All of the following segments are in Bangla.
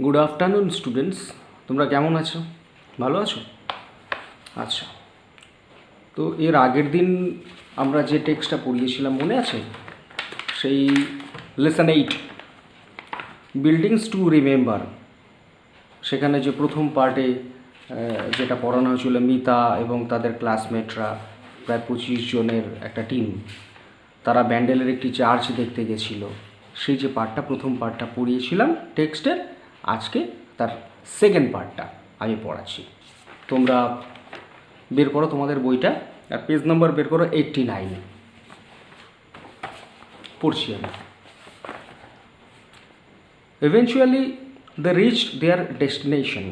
গুড আফটারনুন স্টুডেন্টস, তোমরা কেমন আছো? ভালো আছো? আচ্ছা, তো এর আগের দিন আমরা যে টেক্সটটা পড়িয়েছিলাম মনে আছে? সেই লেসন 8 বিল্ডিংস টু রিমেম্বার, সেখানে যে প্রথম পার্টে যেটা পড়ানো হয়েছিল মিতা এবং তাদের ক্লাসমেটরা প্রায় 25 জনের একটা টিম, তারা ব্যান্ডেলের একটি চার্চ দেখতে গেছিল। সেই যে পার্টটা, প্রথম পার্টটা পড়িয়েছিলাম টেক্সটের, আজকে তার সেকেন্ড পার্টটা আমি পড়াচ্ছি। তোমরা বের করো তোমাদের বইটা, আর পেজ নাম্বার বের করো 89। পড়ছি আমি। Eventually they reached their destination,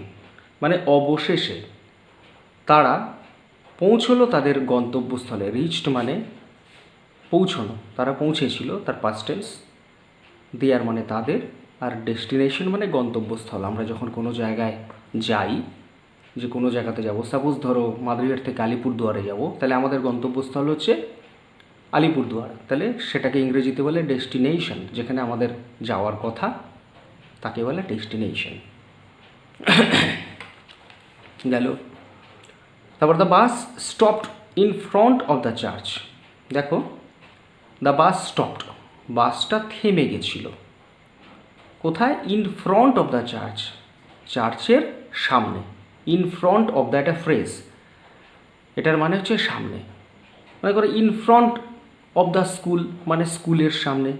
মানে অবশেষে তারা পৌঁছলো তাদের গন্তব্যস্থলে। রিচড মানে পৌঁছানো, তারা পৌঁছেছিল, তার পাস্ট টেন্স। দেয়ার মানে তাদের, আর ডেস্টিনেশন মানে গন্তব্যস্থল। আমরা যখন কোনো জায়গায় যাই, যে কোনো জায়গাতে যাব, সাপোজ ধরো মাদারিহাট থেকে আলিপুরদুয়ারে যাব, তাহলে আমাদের গন্তব্যস্থল হচ্ছে আলিপুরদুয়ার। তাহলে সেটাকে ইংরেজিতে বলে ডেস্টিনেশন। যেখানে আমাদের যাওয়ার কথা তাকে বলে ডেস্টিনেশন। গেল। তারপর the bus stopped in front of the church. দেখো, দ্য বাস স্টপড, বাসটা থেমে গেছিল কোথায়? In front of the church, চার্চের সামনে। ইন ফ্রন্ট অফ দ্য একটা ফ্রেজ, এটার মানে হচ্ছে সামনে। মনে করো in front of the school মানে স্কুলের সামনে।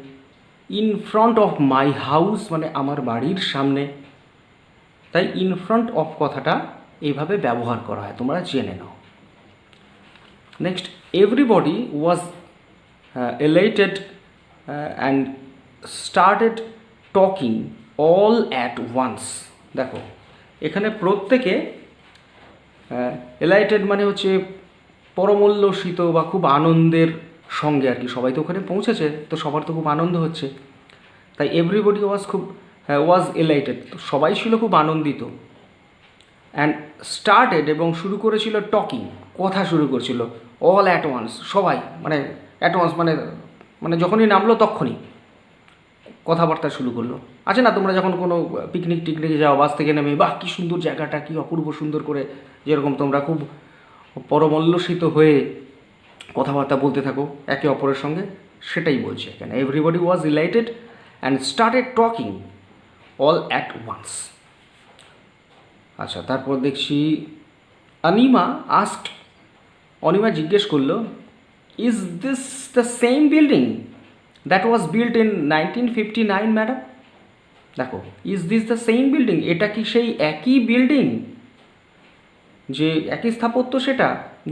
In front of my house মানে আমার বাড়ির সামনে। তাই ইন ফ্রন্ট অফ কথাটা এইভাবে ব্যবহার করা হয়, তোমরা জেনে নাও। Next, everybody was elated and started talking all at once. দেখো, এখানে প্রত্যেকে এলাইটেড মানে হচ্ছে পরমোল্লসিত বা খুব আনন্দের সঙ্গে আর কি। সবাই তো ওখানে পৌঁছেছে, তো সবার তো খুব আনন্দ হচ্ছে। তাই এভরিবডি ওয়াজ এলাইটেড, তো সবাই ছিল খুব আনন্দিত। অ্যান্ড স্টার্টেড এবং শুরু করেছিল টকিং, কথা শুরু করেছিল। অল অ্যাট ওয়ান্স, সবাই মানে অ্যাট ওয়ান্স মানে মানে যখনই নামলো তখনই কথাবার্তা শুরু করলো। আছে না, তোমরা যখন কোনো পিকনিক টিকনিকে যাও, বাস থেকে নেমে বাহ কী সুন্দর জায়গাটা, কী অপূর্ব সুন্দর করে, যেরকম তোমরা খুব পরমোল্লসিত হয়ে কথাবার্তা বলতে থাকো একে অপরের সঙ্গে, সেটাই বলছে এখানে। Everybody was elated and started talking all at once. আচ্ছা, তারপর দেখছি অনিমা আস্কড, অনিমা জিজ্ঞেস করলো, is this the same building that was built in 1959 madam? দেখো, is this the same building, এটা কি সেই একই বিল্ডিং, যে একই স্থাপত্য সেটা,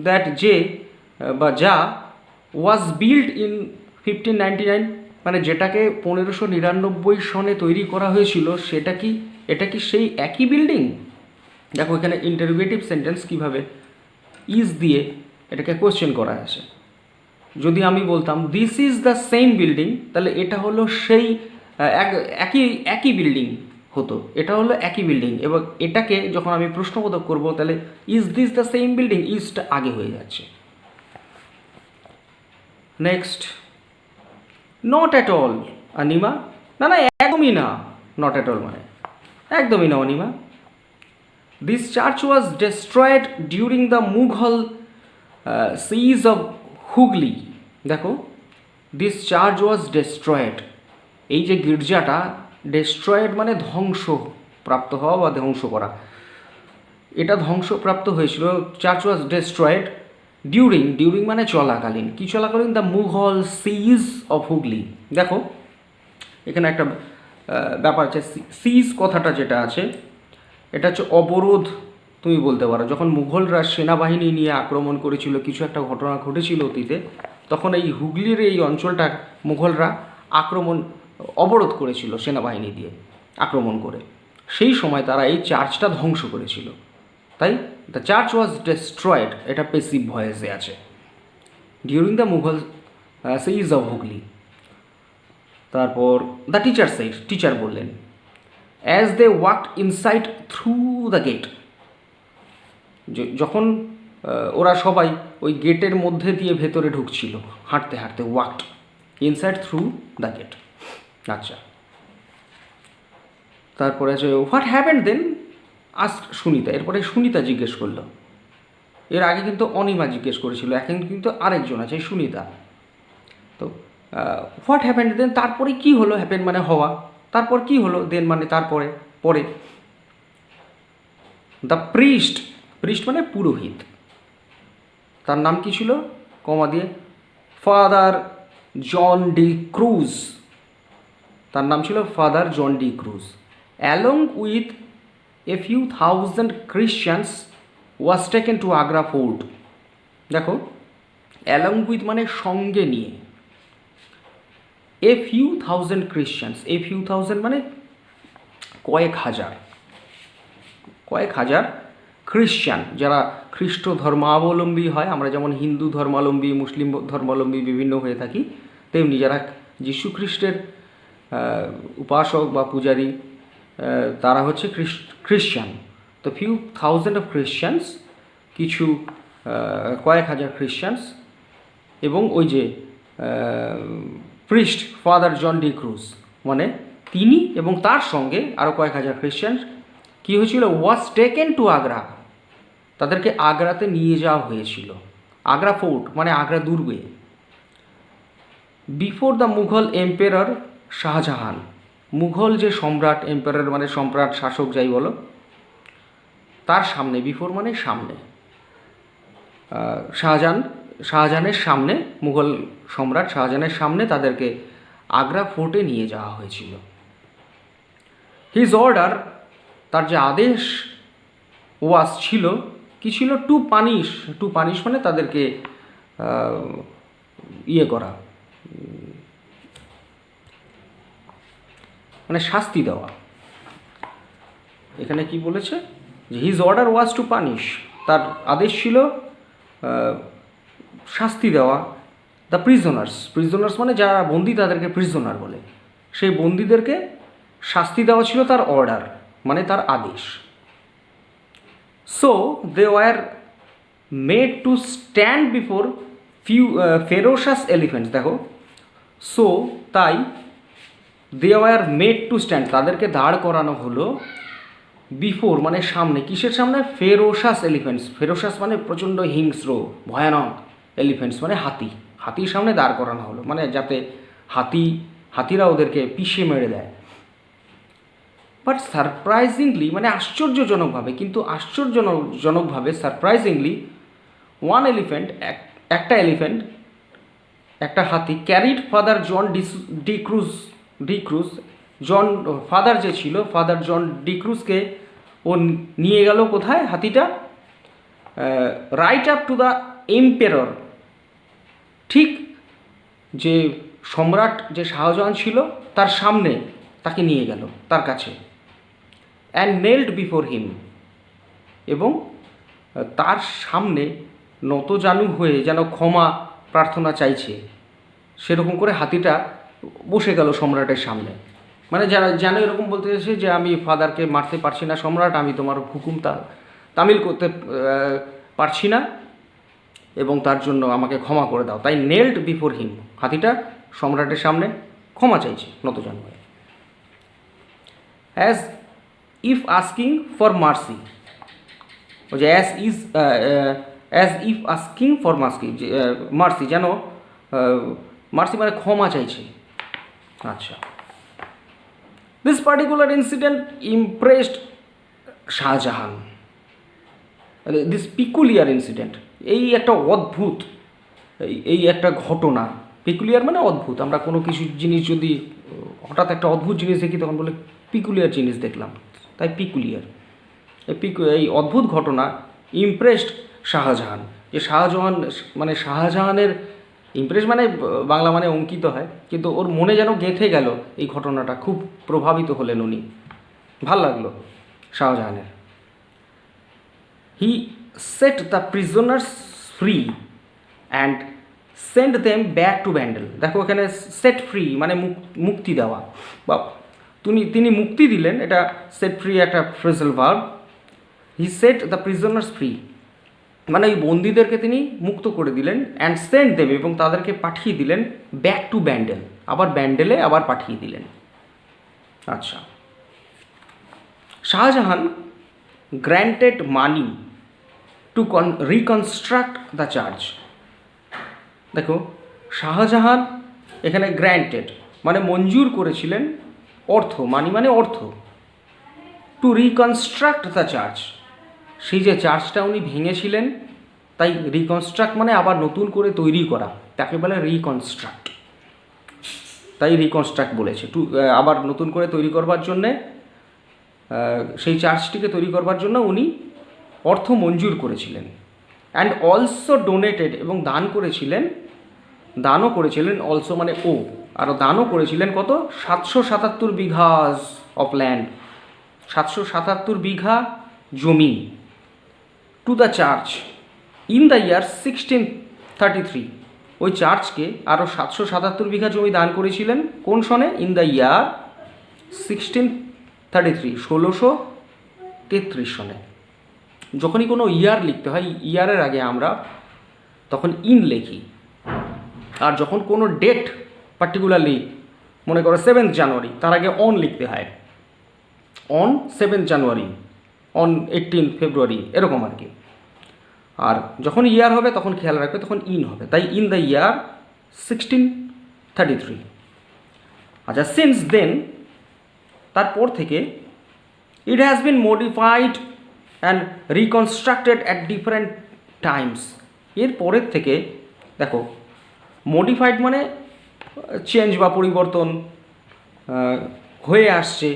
দ্যাট যে বা যা ওয়াজ বিল্ট ইন 1599 মানে যেটাকে 1599 সনে তৈরি করা হয়েছিল, সেটা কি, এটা কি সেই একই বিল্ডিং? দেখো এখানে ইন্টারোগেটিভ সেন্টেন্স কীভাবে ইজ দিয়ে এটাকে কোয়েশ্চেন করা আছে। যদি আমি বলতাম this is the same building, তাহলে এটা হলো সেই একই বিল্ডিং হতো, এটা হলো একই বিল্ডিং। এবং এটাকে যখন আমি প্রশ্নবোধক করব, তাহলে is this the same building, ইজটা আগে হয়ে যাচ্ছে। Next, not at all Anima, না না একদমই না, নট অ্যাট অল মানে একদমই না Anima. This church was destroyed during the Mughal siege of Hooghly. দেখো, দিস চার্চ ওয়াজ ডেস্ট্রয়েড, এই যে গির্জাটা, ডেস্ট্রয়েড মানে ধ্বংসপ্রাপ্ত হওয়া বা ধ্বংস করা, এটা ধ্বংসপ্রাপ্ত হয়েছিল। Church was destroyed during, during মানে চলাকালীন। কি চলাকালীন? The Mughal siege of Hooghly. দেখো এখানে একটা ব্যাপার আছে, সিজ কথাটা যেটা আছে, এটা হচ্ছে অবরোধ তুমি বলতে পারো। যখন মুঘলরা সেনাবাহিনী নিয়ে আক্রমণ করেছিল, কিছু একটা ঘটনা ঘটেছিল অতীতে, তখন এই হুগলির এই অঞ্চলটা মুঘলরা অবরোধ করেছিল সেনাবাহিনী দিয়ে আক্রমণ করে। সেই সময় তারা এই চার্চটা ধ্বংস করেছিল। তাই দ্য চার্চ ওয়াজ ডেস্ট্রয়েড, এটা পেসিভ ভয়েসে আছে, during the Mughal siege of Hooghly. তারপর দ্য টিচার সেড, টিচার বললেন, as they walked inside through the gate, যখন ওরা সবাই ওই গেটের মধ্যে দিয়ে ভেতরে ঢুকছিল হাঁটতে হাঁটতে, walked inside through the gate. আচ্ছা, তারপরে আছে what happened then ask Sunita, এরপরে সুনিতা জিজ্ঞেস করলো। এর আগে কিন্তু অনিমা জিজ্ঞেস করেছিল, এখন কিন্তু আরেকজন আছে সুনিতা। তো হোয়াট হ্যাপেন্ড দেন, তারপরে কি হলো, হ্যাপেন মানে হওয়া, তারপর কি হলো, দেন মানে তারপরে, পরে। দ্য প্রিস্ট, প্রিস্ট মানে পুরোহিত, তার নাম কি ছিল, কমা দিয়ে, ফাদার জন ডি ক্রুজ, তার নাম ছিল father John D cruise, along with a few thousand Christians was taken to Agra fort. দেখো অ্যালং উইথ মানে সঙ্গে নিয়ে, a few thousand Christians, a few thousand মানে কয়েক হাজার, কয়েক হাজার খ্রিশ্চান, যারা খ্রিস্ট ধর্মাবলম্বী হয়, আমরা যেমন হিন্দু ধর্মাবলম্বী, মুসলিম ধর্মাবলম্বী বিভিন্ন হয়ে থাকি, তেমনি যারা যীশু খ্রিস্টের উপাসক বা পূজারী, তারা হচ্ছে খ্রিশ্চান। তো ফিউ থাউজেন্ড অফ খ্রিশ্চানস, কিছু কয়েক হাজার খ্রিশ্চানস, এবং ওই যে priest father John D cruise মানে তিনি এবং তার সঙ্গে আরও কয়েক হাজার খ্রিশ্চান কী হয়েছিল, ওয়াজ টেকেন টু আগ্রা, তাদেরকে আগ্রাতে নিয়ে যাওয়া হয়েছিল। আগ্রা ফোর্ট মানে আগ্রা দুর্গে। Before the Mughal emperor Shahjahan, Mughal যে সম্রাট, এম্পেরর মানে সম্রাট, শাসক যাই বলো, তার সামনে, বিফোর মানে সামনে, শাহজাহানের সামনে, মুঘল সম্রাট শাহজাহানের সামনে তাদেরকে আগ্রা ফোর্টে নিয়ে যাওয়া হয়েছিল। হিজ অর্ডার, তার যে আদেশ, ওয়াজ ছিল, কি ছিল, টু পানিশ মানে তাদেরকে ইয়ে করা, মানে শাস্তি দেওয়া। এখানে কি বলেছে যে his order was two punish, তার আদেশ ছিল শাস্তি দেওয়া, দ্য প্রিজনার্স মানে যারা বন্দী তাদেরকে প্রিজনার বলে, সেই বন্দীদেরকে শাস্তি দেওয়া ছিল তার অর্ডার, মানে তার আদেশ। So they were made to stand before ferocious elephants. দেখো সো তাই, they were made to stand, তাদেরকে দাঁড় করানো হলো, বিফোর মানে সামনে, কিসের সামনে, ফেরোশাস এলিফেন্টস, ফেরোশাস মানে প্রচণ্ড হিংস্র ভয়ানক, এলিফেন্টস মানে হাতি, হাতির সামনে দাঁড় করানো হলো, মানে যাতে হাতিরা ওদেরকে পিষে মেরে দেয়। বাট সারপ্রাইজিংলি মানে আশ্চর্যজনকভাবে, কিন্তু আশ্চর্যজনকভাবে সারপ্রাইজিংলি, ওয়ান এলিফেন্ট, একটা এলিফেন্ট, একটা হাতি, carried father John D Cruz, John father যে ছিল, ফাদার জন ডি ক্রুজকে ও নিয়ে গেল কোথায়, হাতিটা, right up to the emperor, ঠিক যে সম্রাট যে শাহজাহান ছিল তার সামনে তাকে নিয়ে গেল, তার কাছে, অ্যান্ড নেল্ড বিফোর হিম, এবং তার সামনে নতজানু হয়ে যেন ক্ষমা প্রার্থনা চাইছে, সেরকম করে হাতিটা বসে গেল সম্রাটের সামনে, মানে যারা যেন এরকম বলতে চাইছে যে আমি ফাদারকে মারতে পারছি না সম্রাট, আমি তোমার হুকুম তামিল করতে পারছি না, এবং তার জন্য আমাকে ক্ষমা করে দাও। তাই নেল্ড বিফোর হিম, হাতিটা সম্রাটের সামনে ক্ষমা চাইছে নতজানু হয়ে, as if asking for mercy, ওই যে as if asking for mercy, যেন মার্সি মানে ক্ষমা চাইছে। আচ্ছা, this particular incident impressed Shahjahan, this peculiar incident, এই একটা অদ্ভুত, এই একটা ঘটনা, পিকুলিয়ার মানে অদ্ভুত, আমরা কোনো কিছু জিনিস যদি হঠাৎ একটা অদ্ভুত জিনিস দেখি তখন বলে পিকুলিয়ার জিনিস দেখলাম, তাই পিকুলিয়ার, এই অদ্ভুত ঘটনা ইমপ্রেসড শাহজাহান, যে শাহজাহানের ইমপ্রেস মানে বাংলা মানে অঙ্কিত হয়, কিন্তু ওর মনে যেন গেঁথে গেল এই ঘটনাটা, খুব প্রভাবিত হলেন উনি, ভাল লাগলো শাহজাহানের। He set the prisoners free and send them back to Bandel. দেখো এখানে সেট ফ্রি মানে মুক্তি দেওয়া, বা তিনি মুক্তি দিলেন, এটা সেট ফ্রি একটা phrasal verb. He set the prisoners free মানে ওই বন্দীদেরকে তিনি মুক্ত করে দিলেন, অ্যান্ড সেন্ড দেম এবং তাদেরকে পাঠিয়ে দিলেন ব্যাক টু ব্যান্ডেল, আবার ব্যান্ডেলে আবার পাঠিয়ে দিলেন। আচ্ছা, Shahjahan granted money to reconstruct the church. দেখো, শাহজাহান এখানে গ্র্যান্টেড মানে মঞ্জুর করেছিলেন, অর্থ, মানি মানে অর্থ, টু রিকনস্ট্রাক্ট দ্য চার্চ, সেই যে চার্চটা উনি ভেঙেছিলেন, তাই রিকনস্ট্রাক্ট মানে আবার নতুন করে তৈরি করা, তাকে বলে রিকনস্ট্রাক্ট, তাই রিকনস্ট্রাক্ট বলেছে। আবার নতুন করে তৈরি করবার জন্যে, সেই চার্চটিকে তৈরি করবার জন্য উনি অর্থ মঞ্জুর করেছিলেন। অ্যান্ড অলসো ডোনেটেড, এবং দানও করেছিলেন, অলসো মানে ও, আরও দানও করেছিলেন কত, 777 বিঘাস অফ ল্যান্ড, 777 বিঘা জমি, to the church in the year 1633। ওই চার্চকে আরও 777 বিঘা জমি দান করেছিলেন কোন সনে? ইন দ্য ইয়ার 1633, 1633 সনে। যখনই কোনো ইয়ার লিখতে হয়, ইয়ারের আগে আমরা তখন ইন লিখি, আর যখন কোনো ডেট পার্টিকুলারলি মনে করো 7 জানুয়ারি, তার আগে অন লিখতে হয়, অন 7 জানুয়ারি, অন 18 ফেব্রুয়ারি, এরকম আর কি। আর যখন ইয়ার হবে তখন খেয়াল রাখবে তখন ইন হবে, তাই ইন দ্য ইয়ার 1633। আচ্ছা, সিন্স দেন, তারপর থেকে, it has been modified and reconstructed at different times. এর পরের থেকে দেখো, মডিফাইড মানে চেঞ্জ বা পরিবর্তন হয়ে আসছে,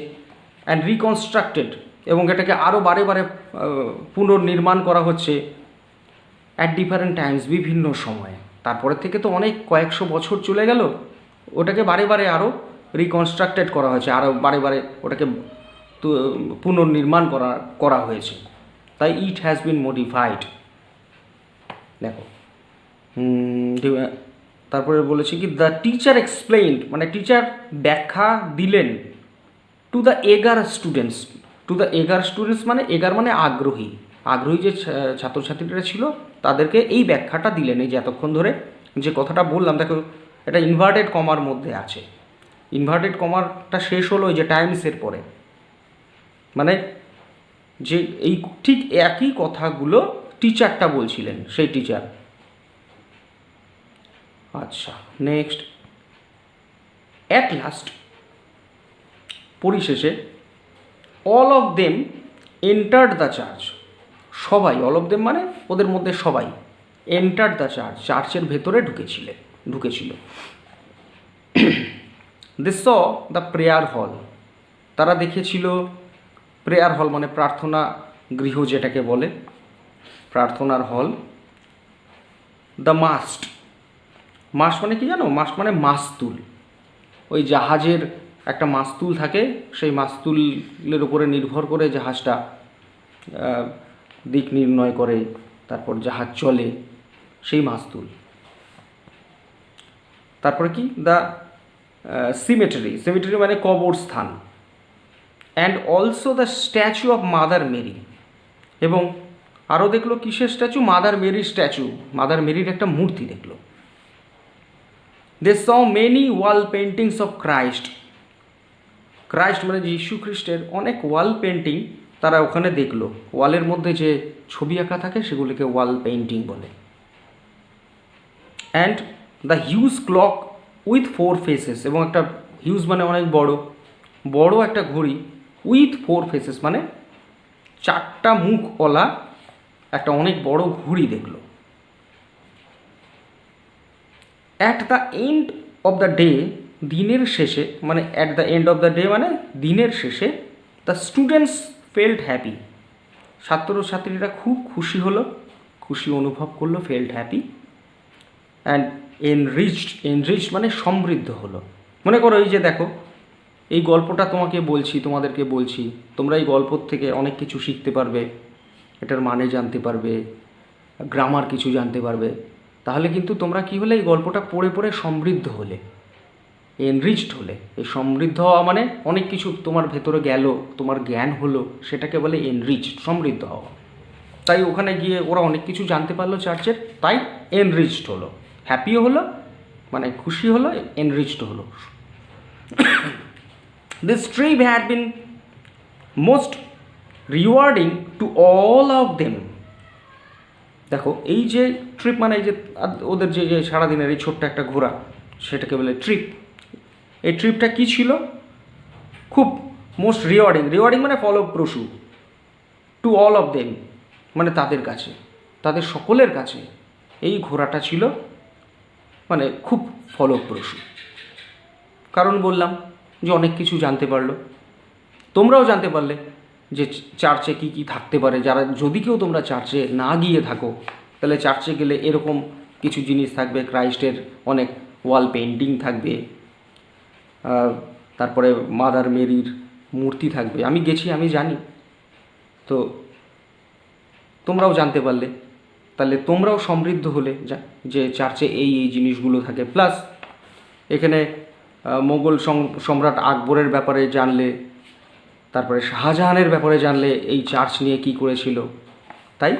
অ্যান্ড রিকনস্ট্রাক্টেড, এবং এটাকে আরও বারে বারে পুনর্নির্মাণ করা হচ্ছে, অ্যাট ডিফারেন্ট টাইমস, বিভিন্ন সময়ে। তারপরের থেকে তো অনেক কয়েকশো বছর চলে গেল, ওটাকে বারে বারে আরও রিকনস্ট্রাক্টেড করা হয়েছে, আরও বারে বারে ওটাকে পুনর্নির্মাণ করা হয়েছে, তাই ইট হ্যাজ বিন মডিফাইড। দেখো, তারপরে বলেছি কি, দ্য টিচার এক্সপ্লেইনড, মানে টিচার ব্যাখ্যা দিলেন, টু দ্য এগার স্টুডেন্টস, মানে এগার মানে আগ্রহী যে ছাত্রছাত্রীরা ছিল তাদেরকে এই ব্যাখ্যাটা দিলেন। এই যে এতক্ষণ ধরে যে কথাটা বললাম, দেখো এটা ইনভার্টেড কমার মধ্যে আছে, ইনভার্টেড কমারটা শেষ হলো ওই যে টাইমসের পরে, মানে যে এই ঠিক একই কথাগুলো টিচারটা বলছিলেন, সেই টিচার। আচ্ছা, নেক্সট, অ্যাট লাস্ট, পরিশেষে, all of them entered the church, সবাই, অল অফ দেম মানে ওদের মধ্যে সবাই, এন্টার্ড দ্য চার্চ, চার্চের ভেতরে ঢুকেছিল। দে স দ্য প্রেয়ার হল, তারা দেখেছিল, প্রেয়ার হল মানে প্রার্থনা গৃহ যেটাকে বলে, প্রার্থনার হল। দ্য মাস্ট মানে কি জানো? মাস্ট মানে মাস্তুল, ওই জাহাজের একটা মাস্তুল থাকে, সেই মাস্তুলের উপরে নির্ভর করে জাহাজটা দিক নির্ণয় করে, তারপর জাহাজ চলে, সেই মাস্তুল। তারপরে কি, দ্য সিমেটারি মানে কবরস্থান। And also the statue of Mother Mary, এবং আরও দেখলো কিসের স্ট্যাচু? মাদার মেরির স্ট্যাচু, মাদার মেরির একটা মূর্তি দেখলো। They saw many wall paintings of Christ মানে যীশু খ্রিস্টের অনেক ওয়াল পেন্টিং তারা ওখানে দেখলো। ওয়ালের মধ্যে যে ছবি আঁকা থাকে সেগুলিকে ওয়াল পেন্টিং বলে। And the huge clock with 4 faces, এবং একটা হিউজ মানে অনেক বড় একটা ঘড়ি, উইথ 4 ফেসেস মানে 4টা মুখওয়ালা একটা অনেক বড় ঘড়ি দেখলো। At the end of the day, দিনের শেষে, মানে at the end of the day মানে দিনের শেষে, দ্য স্টুডেন্টস ফেল্ট হ্যাপি, ছাত্রছাত্রীরা খুব খুশি অনুভব করলো, ফেল্ট হ্যাপি। অ্যান্ড এনরিচড মানে সমৃদ্ধ হলো। মনে করো এই যে দেখো, এই গল্পটা তোমাদেরকে বলছি, তোমরা এই গল্প থেকে অনেক কিছু শিখতে পারবে, এটার মানে জানতে পারবে, গ্রামার কিছু জানতে পারবে। তাহলে কিন্তু তোমরা কি হলে, এই গল্পটা পড়ে সমৃদ্ধ হলে, এনরিচড হলে। এই সমৃদ্ধ হওয়া মানে অনেক কিছু তোমার ভেতরে গেল, তোমার জ্ঞান হলো, সেটাকে বলে এনরিচড, সমৃদ্ধ হওয়া। তাই ওখানে গিয়ে ওরা অনেক কিছু জানতে পারলো চার্চের, তাই এনরিচড হলো, হ্যাপিও হলো মানে খুশি হলো, এনরিচড হলো। This trip had been most rewarding to all of them. দেখো এই যে ট্রিপ মানে এই যে ওদের যে যে সারাদিনের এই ছোট্ট একটা ঘোরা, সেটাকে বলে ট্রিপ। এই ট্রিপটা কী ছিল? খুব মোস্ট রিওয়ার্ডিং, রিওয়ার্ডিং মানে ফলপ্রসূ, টু অল অফ দেম মানে তাদের কাছে, তাদের সকলের কাছে এই ঘোরাটা ছিল মানে খুব ফলপ্রসূ। কারণ বললাম যে অনেক কিছু জানতে পারলো, তোমরাও জানতে পারলে যে চার্চে কী কী থাকতে পারে। যারা যদি কেউ তোমরা চার্চে না গিয়ে থাকো, তাহলে চার্চে গেলে এরকম কিছু জিনিস থাকবে, ক্রাইস্টের অনেক ওয়াল পেন্টিং থাকবে, তারপরে মাদার মেরির মূর্তি থাকবে। আমি গেছি, আমি জানি, তো তোমরাও জানতে পারলে, তাহলে তোমরাও সমৃদ্ধ হলে যে চার্চে এই এই জিনিসগুলো থাকে। প্লাস এখানে মোগল সম্রাট আকবরের ব্যাপারে জানলে, তারপরে শাহজাহানের ব্যাপারে জানলে, এই চার্চ নিয়ে কী করেছিল, তাই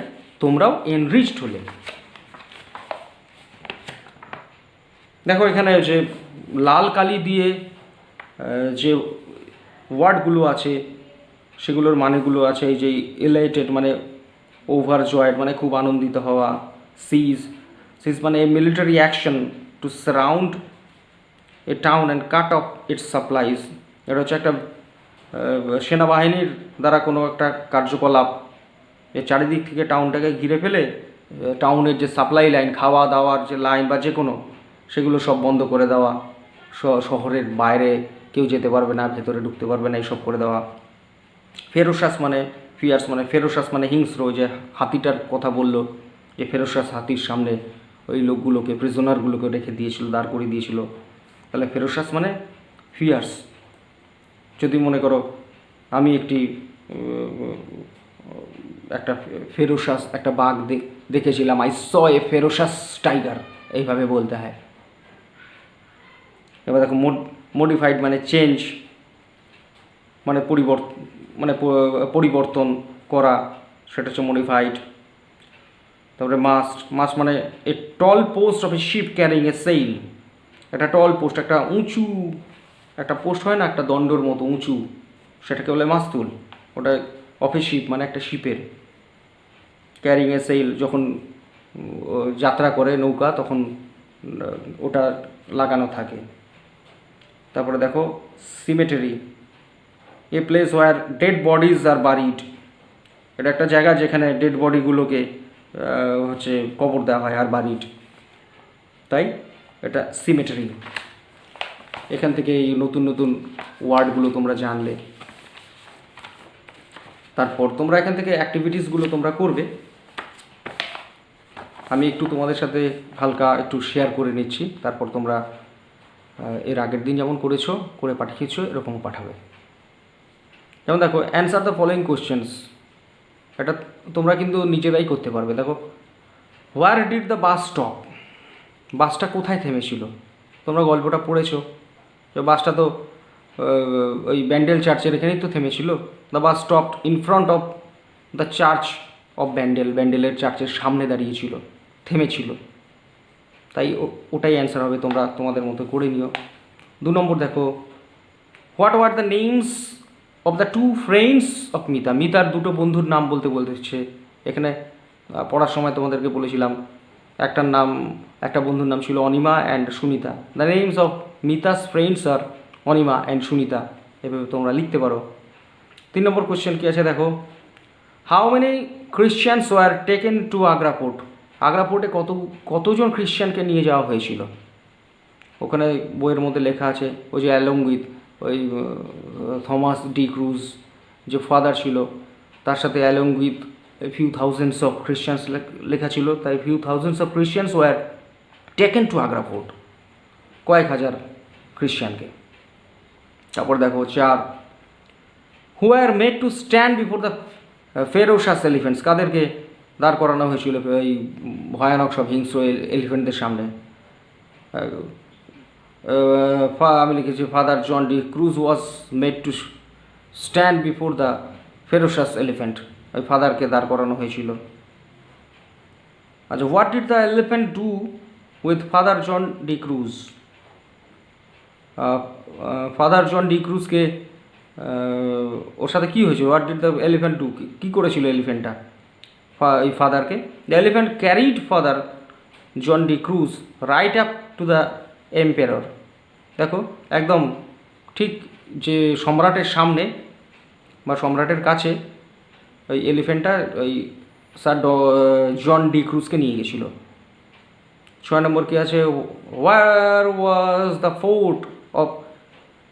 তোমরাও এনরিচড হলে। দেখো এখানে যে লাল কালি দিয়ে যে ওয়ার্ডগুলো আছে সেগুলোর মানেগুলো আছে। এই যে এলাইটেড মানে ওভারজয়েড মানে খুব আনন্দিত হওয়া, সিজ মানে এ military action to surround a town and cut of its supplies. এটা হচ্ছে একটা সেনাবাহিনীর দ্বারা কোনো একটা কার্যকলাপ, এর চারিদিক থেকে টাউনটাকে ঘিরে ফেলে টাউনের যে সাপ্লাই লাইন, খাওয়া দাওয়ার যে লাইন বা যে কোনো, সেগুলো সব বন্ধ করে দেওয়া, শহরের বাইরে কেউ যেতে পারবে না, ভেতরে ঢুকতে পারবে না, এইসব করে দেওয়া। ফেরোসাস মানে ফিয়ার্স মানে ফেরোসাস মানে হিংস্র। যে হাতিটার কথা বললো, যে ফেরোসাস হাতির সামনে ওই লোকগুলোকে, প্রিজনারগুলোকে রেখে দিয়েছিল, দাঁড় করিয়ে দিয়েছিল। তাহলে ফেরোসাস মানে ফিয়ার্স। যদি মনে করো আমি একটা ফেরোসাস একটা বাঘ দেখেছিলাম, I saw A ferocious tiger, এইভাবে বলতে হয়। এবার দেখো মডিফাইড মানে চেঞ্জ, মানে পরিবর্তন করা, সেটা হচ্ছে মডিফাইড। তারপরে মাস্ট মানে a tall post of a ship carrying a sail. একটা টল পোস্ট, একটা উঁচু একটা পোস্ট হয় না, একটা দণ্ডর মতো উঁচু, সেটাকে বলে মাস্তুল। ওটা অফ এ শিপ মানে একটা শিপের। ক্যারিং এ সেইল যখন যাত্রা করে নৌকা, তখন ওটা লাগানো থাকে। তারপরে দেখো cemetery, a place where dead bodies are buried. এটা একটা জায়গা যেখানে ডেড বডিগুলোকে হচ্ছে কবর দেওয়া হয়, আর বারিড, তাই এটা সিমেটারি। এখান থেকে এই নতুন নতুন ওয়ার্ডগুলো তোমরা জানলে। তারপর তোমরা এখান থেকে অ্যাক্টিভিটিসগুলো তোমরা করবে। আমি একটু তোমাদের সাথে হালকা একটু শেয়ার করে নিচ্ছি, তারপর তোমরা এর আগের দিন যেমন করেছো, করে পাঠিয়েছো, এরকমও পাঠাবে। যেমন দেখো, অ্যান্সার দ্য ফলোয়িং কোশ্চেন্স। এটা তোমরা কিন্তু নিজেরাই করতে পারবে। দেখো, where did the bus stop? বাসটা কোথায় থেমেছিল? তোমরা গল্পটা পড়েছো, যে বাসটা তো ওই ব্যান্ডেল চার্চের এখানেই তো থেমেছিল। The bus stopped in front of the church of Bandel. ব্যান্ডেলের চার্চের সামনে দাঁড়িয়েছিল, থেমেছিল। তাই ওটাই অ্যান্সার হবে, তোমরা তোমাদের মতো করে নিও। 2 নম্বর দেখো, what were the names of the 2 friends of Mita? মিতার 2টো বন্ধুর নাম বলতেছে। এখানে পড়ার সময় তোমাদেরকে বলেছিলাম, একটা বন্ধুর নাম ছিল Anima and Sunita. The names of Mita's friends are Anima and Sunita, এভাবে তোমরা লিখতে পারো। 3 নম্বর কোশ্চেন কী আছে দেখো, how many Christians were taken to Agra fort? Agra ফোর্টে কতজন খ্রিশ্চানকে নিয়ে যাওয়া হয়েছিল? ওখানে বইয়ের মধ্যে লেখা আছে, ওই যে অ্যালং উইথ ওই থমাস ডি ক্রুজ যে ফাদার ছিল, তার সাথে along with few thousands of Christians লেখা ছিল। তাই few thousands of Christians were taken to Agra fort, কয়েক হাজার খ্রিশ্চানকে। তারপর দেখো 4, who are made to stand before the ferocious elephants? কাদেরকে দাঁড় করানো হয়েছিল এই ভয়ানক সব হিংস্র এলিফেন্টদের সামনে? আমি লিখেছি, father John D Cruz was made to stand before the ferocious elephant. ওই ফাদারকে দাঁড় করানো হয়েছিল। আচ্ছা, what did the elephant do with father John D Cruz? Father John de ক্রুজকে ওর সাথে কী হয়েছিল, what did the elephant do, কী করেছিল এলিফ্যান্টটা এই ফাদারকে? The elephant carried father John D Cruz right up to the emperor. দেখো একদম ঠিক যে সম্রাটের সামনে বা সম্রাটের কাছে ওই এলিফ্যান্টটা ওই স্যার জন ডি ক্রুজকে নিয়ে গেছিলো। 6 নম্বর কী আছে, where was the fort of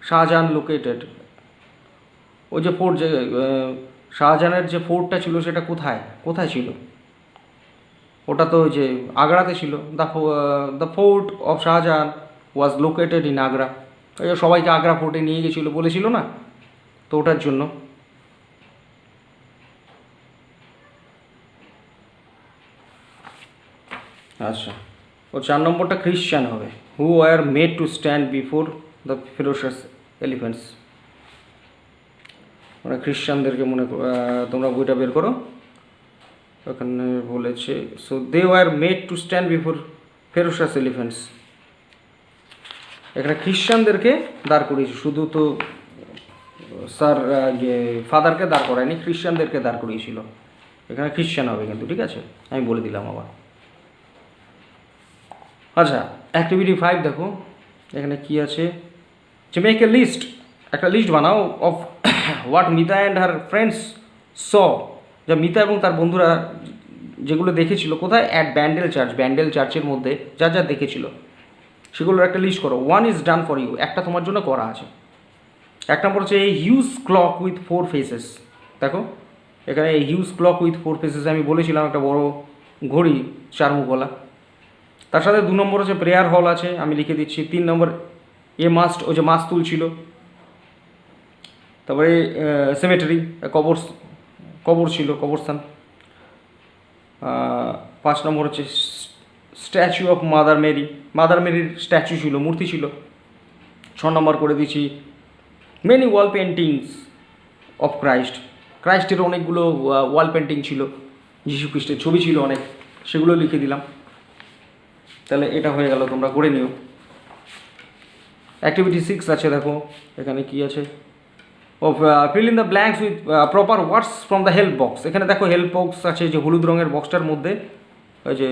Shahjahan located. ওই যে ফোর্ট, যে শাহজাহানের যে ফোর্টটা ছিল সেটা কোথায় কোথায় ছিল? ওটা তো ওই যে আগ্রাতে ছিল। The fort of Shahjahan was located in Agra. ওই যে সবাইকে আগ্রা ফোর্টে নিয়ে গেছিলো বলেছিল না, তো ওটার জন্য। আচ্ছা, ও 4 নম্বরটা খ্রিশ্চান হবে। Who are made to stand before the ferocious elephants. মানে খ্রিশ্চানদেরকে তোমরা বইটা বের করো, ওখানে বলেছে so they were made to stand before ferocious elephants. এখানে খ্রিশ্চানদেরকে দাঁড় করিয়েছে, শুধু তো স্যার ফাদারকে দাঁড় করায়নি, খ্রিশ্চানদেরকে দাঁড় করিয়েছিল। এখানে খ্রিশ্চান হবে কিন্তু, ঠিক আছে, আমি বলে দিলাম আবার। আচ্ছা, অ্যাক্টিভিটি 5 দেখো এখানে কি আছে, যে মেক এ লিস্ট, একটা লিস্ট বানাও of what Mita and her friends saw, যা মিতা এবং তার বন্ধুরা যেগুলো দেখেছিল কোথায়, অ্যাট ব্যান্ডেল চার্চ, ব্যান্ডেল চার্চের মধ্যে যা যা দেখেছিল সেগুলোর একটা লিস্ট করো। 1 ইজ ডান ফর ইউ, একটা তোমার জন্য করা আছে। 1 নম্বর হচ্ছে এই হিউজ ক্লক উইথ 4 ফেসেস। দেখো এখানে এই হিউজ ক্লক উইথ 4 ফেসেস আমি বলেছিলাম, একটা বড় ঘড়ি 4 মুখওয়ালা। তার সাথে 2 নম্বর হচ্ছে প্রেয়ার হল আছে, আমি লিখে দিচ্ছি। 3 নম্বর এ মাস্ট, ওই যে মাছ তুলছিল। তারপরে সেমেটারি, কবর ছিল, কবরস্থান। 5 নম্বর হচ্ছে statue of Mother Mary, Mother মেরির স্ট্যাচু ছিল, মূর্তি ছিল। 6 নম্বর করে দিচ্ছি many wall paintings of Christ, ক্রাইস্টের অনেকগুলো ওয়াল পেন্টিং ছিল, যীশু খ্রিস্টের ছবি ছিল অনেক, সেগুলো লিখে দিলাম। তাহলে এটা হয়ে গেল, তোমরা করে নিও। অ্যাক্টিভিটি 6 আছে, দেখো এখানে কি আছে, ও fill in the blanks with proper words from the help box. এখানে দেখো হেল্প বক্স আছে, যে হলুদ রঙের বক্সটার মধ্যে ওই যে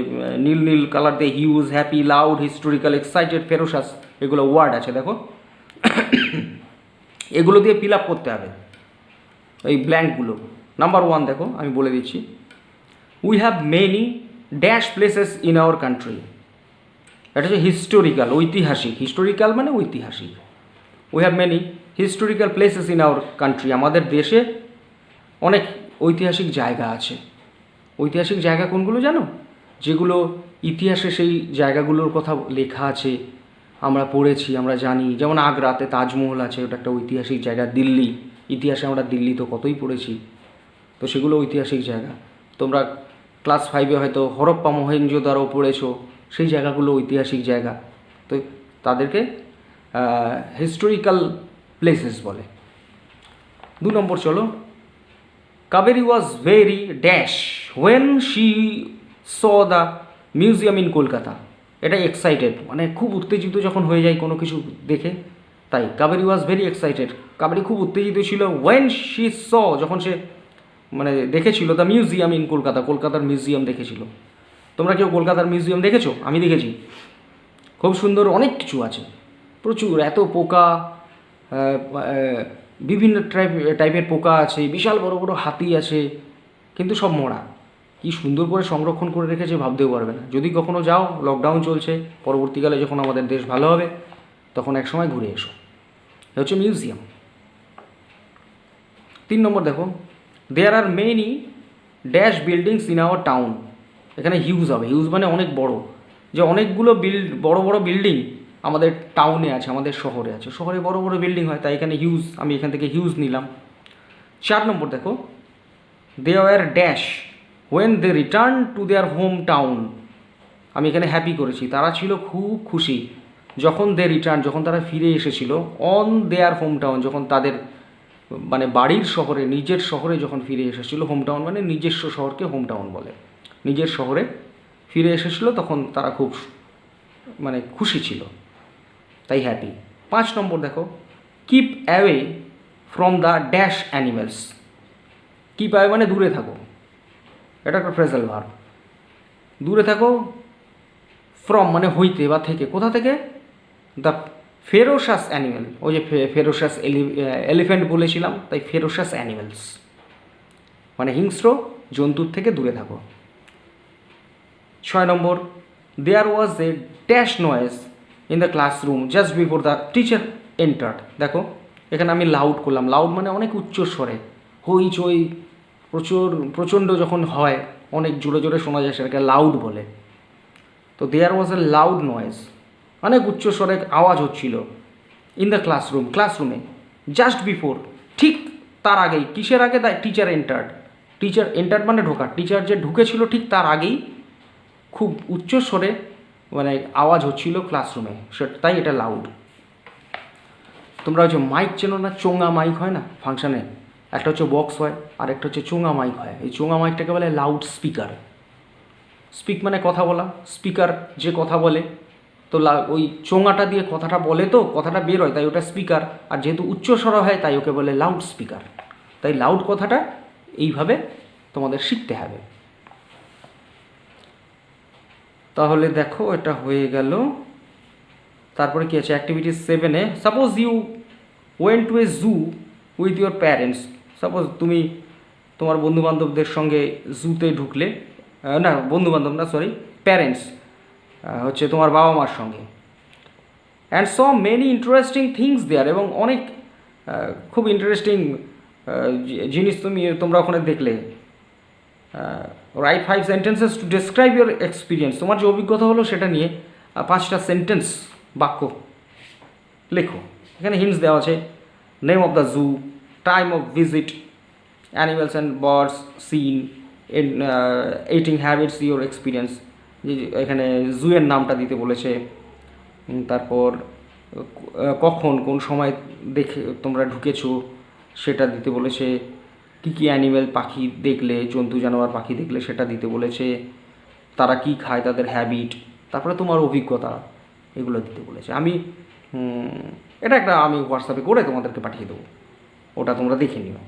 নীল নীল কালার দিয়ে huge, happy, loud, historical, excited, ferocious, এগুলো ওয়ার্ড আছে। দেখো এগুলো দিয়ে ফিল আপ করতে হবে এই ব্ল্যাঙ্কগুলো। নাম্বার 1 দেখো আমি বলে দিচ্ছি, we have many dash places in our country. এটা হচ্ছে হিস্টোরিক্যাল, ঐতিহাসিক, হিস্টোরিক্যাল মানে ঐতিহাসিক। We have many historical places in our country, আমাদের দেশে অনেক ঐতিহাসিক জায়গা আছে। ঐতিহাসিক জায়গা কোনগুলো জানো? যেগুলো ইতিহাসে সেই জায়গাগুলোর কথা লেখা আছে, আমরা পড়েছি, আমরা জানি। যেমন আগ্রাতে তাজমহল আছে, ওটা একটা ঐতিহাসিক জায়গা। দিল্লি, ইতিহাসে আমরা দিল্লি তো কতই পড়েছি, তো সেগুলো ঐতিহাসিক জায়গা। তোমরা ক্লাস 5-এ হয়তো হরপ্পা মহেঞ্জোদারো পড়েছো, সেই জায়গাগুলো ঐতিহাসিক জায়গা, তো তাদেরকে হিস্টোরিক্যাল প্লেসেস বলে। 2 নম্বর চলো, Kaveri was very dash when she saw the museum in Kolkata. এটা এক্সাইটেড, মানে খুব উত্তেজিত যখন হয়ে যায় কোনো কিছু দেখে, তাই Kaveri was very excited, Kaveri খুব উত্তেজিত ছিল। ওয়েন শি স, যখন সে মানে দেখেছিল, দ্য মিউজিয়াম ইন কলকাতা, কলকাতার মিউজিয়াম দেখেছিল। তোমরা কেউ কলকাতার মিউজিয়াম দেখেছো? আমি দেখেছি, খুব সুন্দর, অনেক কিছু আছে, প্রচুর, এত পোকা, বিভিন্ন টাইপের পোকা আছে, বিশাল বড় বড় হাতি আছে, কিন্তু সব মরা। কি সুন্দর করে সংরক্ষণ করে রেখেছে ভাবতেও পারবে না। যদি কখনো যাও, লকডাউন চলছে, পরবর্তীকালে যখন আমাদের দেশ ভালো হবে তখন এক সময় ঘুরে এসো। এটা হচ্ছে মিউজিয়াম। 3 নম্বর দেখো, there are many dash buildings in our town. এখানে হিউজ হবে, হিউজ মানে অনেক বড়, যে অনেকগুলো বড় বড় বিল্ডিং আমাদের টাউনে আছে, আমাদের শহরে আছে। শহরে বড় বড় বিল্ডিং হয়, তাই এখানে হিউজ, আমি এখান থেকে হিউজ নিলাম। 4 নম্বর দেখো, they were dash when they return to their home town. আমি এখানে হ্যাপি করেছি, তারা ছিল খুব খুশি যখন দে রিটার্ন, যখন তারা ফিরে এসেছিল, অন দেয়ার হোম টাউন, যখন তাদের মানে বাড়ির শহরে, নিজের শহরে যখন ফিরে এসেছিলো। হোম টাউন মানে নিজস্ব শহরকে হোম টাউন বলে। নিজের শহরে ফিরে এসেছিলো তখন তারা খুব মানে খুশি ছিল, তাই হ্যাপি। 5 নম্বর দেখো, keep away from the dash animals. কী পাবে মানে দূরে থাকো, এটা একটা ফ্রেজাল ভার্ব। দূরে থাকো ফ্রম মানে হইতে বা থেকে, কোথা থেকে? দ্য ফেরোসাস অ্যানিমেল, ওই যে ফেরোসাস এলিফ্যান্ট বলেছিলাম, তাই ফেরোসাস অ্যানিমেলস মানে হিংস্র জন্তুর থেকে দূরে থাকো। 6 নম্বর, there was a dash noise in the classroom just before the teacher entered. দেখো এখানে আমি লাউড করলাম, লাউড মানে অনেক উচ্চ স্বরে, হইচই প্রচণ্ড যখন হয়, অনেক জোরে জোরে শোনা যায়, সেটাকে লাউড বলে। তো দেয়ার ওয়াজ এ লাউড নয়েজ, অনেক উচ্চ স্বরে আওয়াজ হচ্ছিল, ইন দ্য ক্লাসরুম ক্লাসরুমে, জাস্ট বিফোর ঠিক তার আগেই। কিসের আগে? The teacher entered. Teacher entered মানে ঢোকা, টিচার যে ঢুকেছিল ঠিক তার আগেই খুব উচ্চ স্বরে মানে আওয়াজ হচ্ছিল ক্লাসরুমে, তাই এটা লাউড। তোমরা হচ্ছে মাইক চেনো না? চোঙা মাইক হয় না ফাংশানে, একটা হচ্ছে বক্স হয় আর একটা হচ্ছে চোঙা মাইক হয়। এই চোঙা মাইকটাকে বলে লাউড স্পিকার। স্পিক মানে কথা বলা, স্পিকার যে কথা বলে, তো ওই চোঙাটা দিয়ে কথাটা বলে, তো কথাটা বের হয়, তাই ওটা স্পিকার। আর যেহেতু উচ্চ স্বর হয় তাই ওকে বলে লাউড স্পিকার। তাই লাউড কথাটা এইভাবে তোমাদের শিখতে হবে। তাহলে দেখো এটা হয়ে গেল। তারপরে কি আছে অ্যাক্টিভিটি 7-এ, suppose you went to a zoo with your parents. Suppose তুমি তোমার বন্ধুবান্ধবদের সঙ্গে জুতে ঢুকলে, না বন্ধুবান্ধব না সরি প্যারেন্টস, হচ্ছে তোমার বাবা মার সঙ্গে, and saw many interesting things there, এবং অনেক খুব ইন্টারেস্টিং জিনিস তোমরা ওখানে দেখলে। Write 5 sentences to describe your experience, তোমার যে অভিজ্ঞতা হলো সেটা নিয়ে 5টা সেন্টেন্স বাক্য লেখো। এখানে হিন্টস দেওয়া আছে, name of the zoo, time of visit, animals and birds seen, eating habits, your experience, এখানে জুয়ের নামটা দিতে বলেছে, তারপর কখন কোন সময় দেখে তোমরা ঢুকেছো সেটা দিতে বলেছে, কী কী অ্যানিমেল পাখি দেখলে, জন্তু জানোয়ার পাখি দেখলে সেটা দিতে বলেছে, তারা কি খায়, তাদের হ্যাবিট, তারপরে তোমার অভিজ্ঞতা, এগুলো দিতে বলেছে। আমি এটা একটা আমি হোয়াটসঅ্যাপে করে তোমাদেরকে পাঠিয়ে দেবো, ওটা তোমরা দেখে নিও।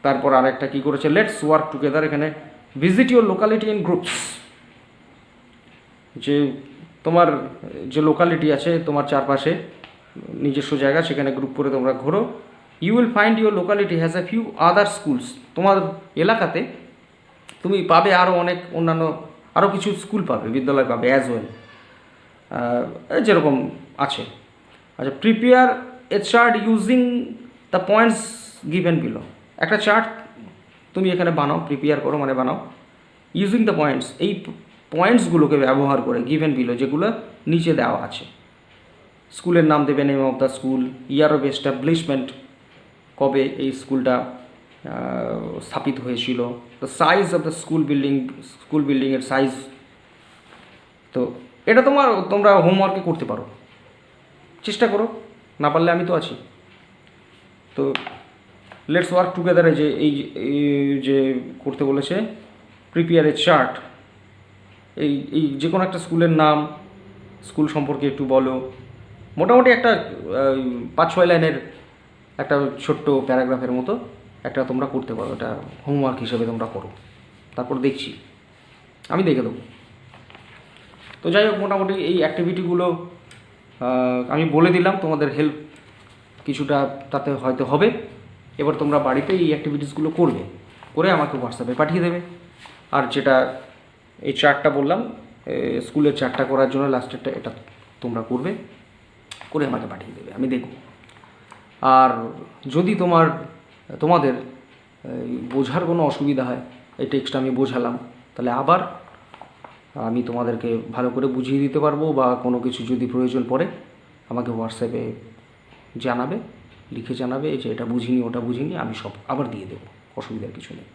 তারপর আর একটা কী করেছে, লেটস ওয়ার্ক টুগেদার, এখানে visit your locality in groups, যে তোমার যে লোকালিটি আছে তোমার চারপাশে নিজস্ব জায়গা, সেখানে গ্রুপ করে তোমরা ঘোরো। You will find your locality has a few other schools, তোমার এলাকাতে তুমি পাবে আরও অনেক অন্যান্য আরও কিছু স্কুল পাবে, বিদ্যালয় পাবে অ্যাজ ওয়েল, যেরকম আছে। আচ্ছা, prepare a chart using the points given below, একটা চার্ট তুমি এখানে বানাও, প্রিপেয়ার করো মানে বানাও, ইউজিং দ্য পয়েন্টস, এই পয়েন্টসগুলোকে ব্যবহার করে, গিভেন বিলো যেগুলো নিচে দেওয়া আছে। স্কুলের নাম দেবে, name of the school, year of establishment, কবে এই স্কুলটা স্থাপিত হয়েছিল, the size of the school বিল্ডিংয়ের সাইজ। তো এটা তোমরা হোমওয়ার্কে করতে পারো, চেষ্টা করো, না পারলে আমি তো আছি। তো লেটস ওয়ার্ক টুগেদারে যে এই যে করতে বলেছে, প্রিপেয়ার এ চার্ট, এই যে কোনো একটা স্কুলের নাম, স্কুল সম্পর্কে একটু বলো, মোটামুটি একটা 5-6 লাইনের একটা ছোট্ট প্যারাগ্রাফের মতো একটা তোমরা করতে পারো, এটা হোমওয়ার্ক হিসেবে তোমরা করো, তারপর দেখছি আমি দেখে দেবো। তো যাই হোক, মোটামুটি এই অ্যাক্টিভিটিগুলো আমি বলে দিলাম, তোমাদের হেল্প কিছুটা তাতে হয়তো হবে। এবার তোমরা বাড়িতে এই অ্যাক্টিভিটিসগুলো করবে, করে আমাকে হোয়াটসঅ্যাপে পাঠিয়ে দেবে। আর যেটা এই চার্টটা বললাম, স্কুলের চার্টটা করার জন্য লাস্টেরটা, এটা তোমরা করবে, করে আমাকে পাঠিয়ে দেবে, আমি দেখব। আর যদি তোমাদের বোঝার কোনো অসুবিধা হয়, এই টেক্সটটা আমি বোঝালাম, তাহলে আবার আমি তোমাদেরকে ভালো করে বুঝিয়ে দিতে পারবো, বা কোনো কিছু যদি প্রয়োজন পড়ে আমাকে হোয়াটসঅ্যাপে জানাবে, লিখে জানাবে যে এটা বুঝিনি ওটা বুঝিনি, আমি সব আবার দিয়ে দেবো, অসুবিধার কিছু নেই।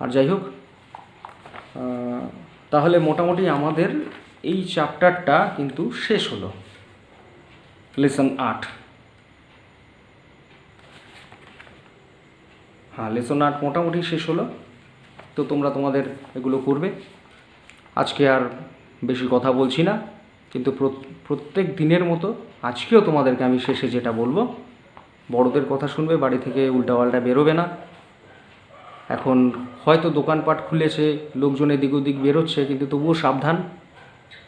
আর যাই হোক, তাহলে মোটামুটি আমাদের এই চ্যাপ্টারটা কিন্তু শেষ হলো, লেসন 8। হ্যাঁ, লেসন 8 মোটামুটি শেষ হলো। তো তোমরা তোমাদের এগুলো করবে। আজকে আর বেশি কথা বলছি না, কিন্তু প্রত্যেক দিনের মতো আজকেও তোমাদেরকে আমি শেষে যেটা বলবো, বড়দের কথা শুনবে, বাড়ি থেকে উল্টাপাল্টা বেরোবে না। এখন হয়তো দোকানপাট খুলেছে, লোকজন এদিক ওদিক বেরোচ্ছে, কিন্তু তবুও সাবধান।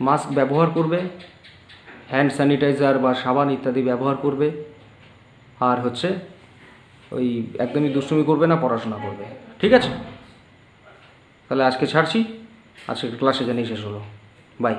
মাস্ক ব্যবহার করবে, হ্যান্ড স্যানিটাইজার বা সাবান ইত্যাদি ব্যবহার করবে। আর হচ্ছে ওই একদমই দুষ্টুমি করবে না, পড়াশোনা করবে, ঠিক আছে? তাহলে আজকে ছাড়ছি, আজকে ক্লাস এখানেই শেষ হলো। বাই।